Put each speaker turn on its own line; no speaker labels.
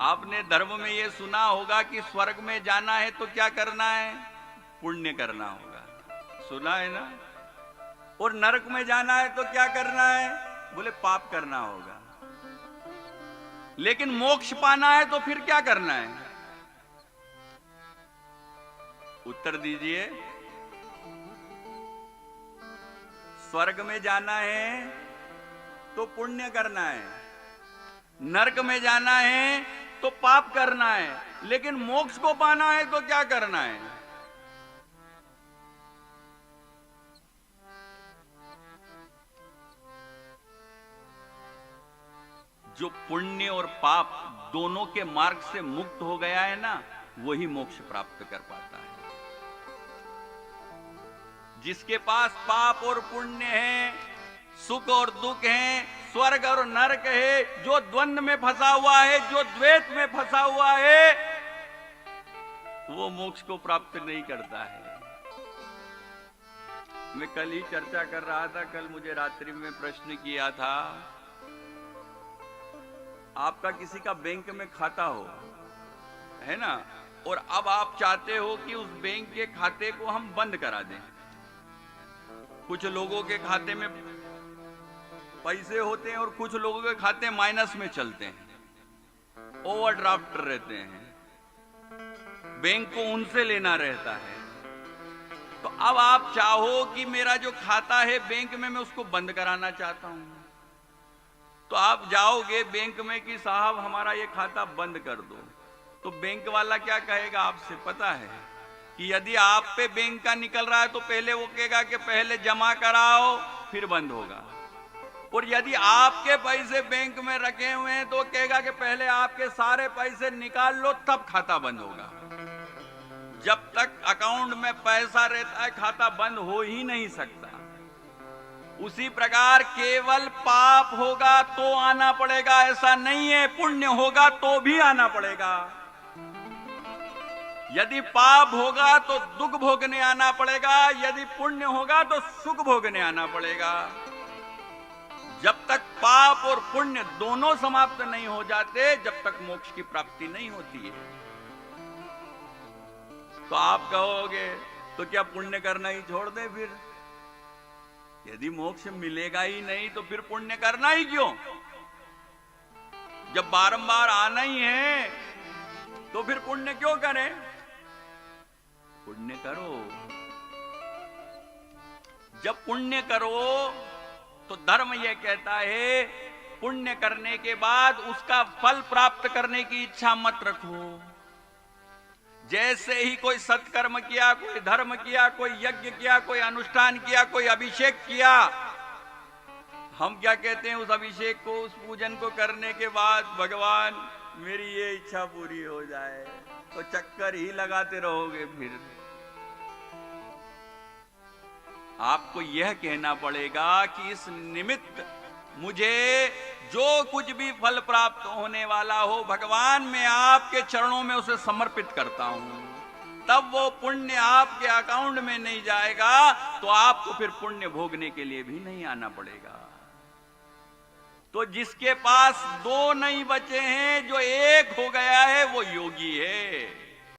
आपने धर्म में यह सुना होगा कि स्वर्ग में जाना है तो क्या करना है? पुण्य करना होगा, सुना है ना? और नरक में जाना है तो क्या करना है? बोले पाप करना होगा। लेकिन मोक्ष पाना है तो फिर क्या करना है? उत्तर दीजिए। स्वर्ग में जाना है तो पुण्य करना है, नरक में जाना है तो पाप करना है, लेकिन मोक्ष को पाना है तो क्या करना है? जो पुण्य और पाप दोनों के मार्ग से मुक्त हो गया है ना, वही मोक्ष प्राप्त कर पाता है। जिसके पास पाप और पुण्य है, सुख और दुख है, स्वर्ग और नरक है, जो द्वंद्व में फंसा हुआ है, जो द्वैत में फंसा हुआ है, वो मोक्ष को प्राप्त नहीं करता है। मैं कल ही चर्चा कर रहा था, कल मुझे रात्रि में प्रश्न किया था, आपका किसी का बैंक में खाता हो, है ना, और अब आप चाहते हो कि उस बैंक के खाते को हम बंद करा दें। कुछ लोगों के खाते में पैसे होते हैं और कुछ लोगों के खाते माइनस में चलते हैं, ओवरड्राफ्ट रहते हैं, बैंक को उनसे लेना रहता है। तो अब आप चाहो कि मेरा जो खाता है बैंक में, मैं उसको बंद कराना चाहता हूं, तो आप जाओगे बैंक में कि साहब हमारा ये खाता बंद कर दो। तो बैंक वाला क्या कहेगा आपसे पता है? कि यदि आप पे बैंक का निकल रहा है तो पहले वो कहेगा कि पहले जमा कराओ फिर बंद होगा, और यदि आपके पैसे बैंक में रखे हुए हैं तो कहेगा कि पहले आपके सारे पैसे निकाल लो तब खाता बंद होगा। जब तक अकाउंट में पैसा रहता है खाता बंद हो ही नहीं सकता। उसी प्रकार केवल पाप होगा तो आना पड़ेगा ऐसा नहीं है, पुण्य होगा तो भी आना पड़ेगा। यदि पाप होगा तो दुख भोगने आना पड़ेगा, यदि पुण्य होगा तो सुख भोगने आना पड़ेगा। जब तक पाप और पुण्य दोनों समाप्त नहीं हो जाते, जब तक मोक्ष की प्राप्ति नहीं होती है। तो आप कहोगे तो क्या पुण्य करना ही छोड़ दें फिर? यदि मोक्ष मिलेगा ही नहीं तो फिर पुण्य करना ही क्यों? जब बारंबार आना ही है तो फिर पुण्य क्यों करें? पुण्य करो। जब पुण्य करो तो धर्म यह कहता है पुण्य करने के बाद उसका फल प्राप्त करने की इच्छा मत रखो। जैसे ही कोई सत्कर्म किया, कोई धर्म किया, कोई यज्ञ किया, कोई अनुष्ठान किया, कोई अभिषेक किया, हम क्या कहते हैं उस अभिषेक को, उस पूजन को करने के बाद, भगवान मेरी ये इच्छा पूरी हो जाए, तो चक्कर ही लगाते रहोगे। फिर आपको यह कहना पड़ेगा कि इस निमित्त मुझे जो कुछ भी फल प्राप्त होने वाला हो भगवान, मैं आपके चरणों में उसे समर्पित करता हूं। तब वो पुण्य आपके अकाउंट में नहीं जाएगा तो आपको फिर पुण्य भोगने के लिए भी नहीं आना पड़ेगा। तो जिसके पास दो नहीं बचे हैं, जो एक हो गया है, वो योगी है।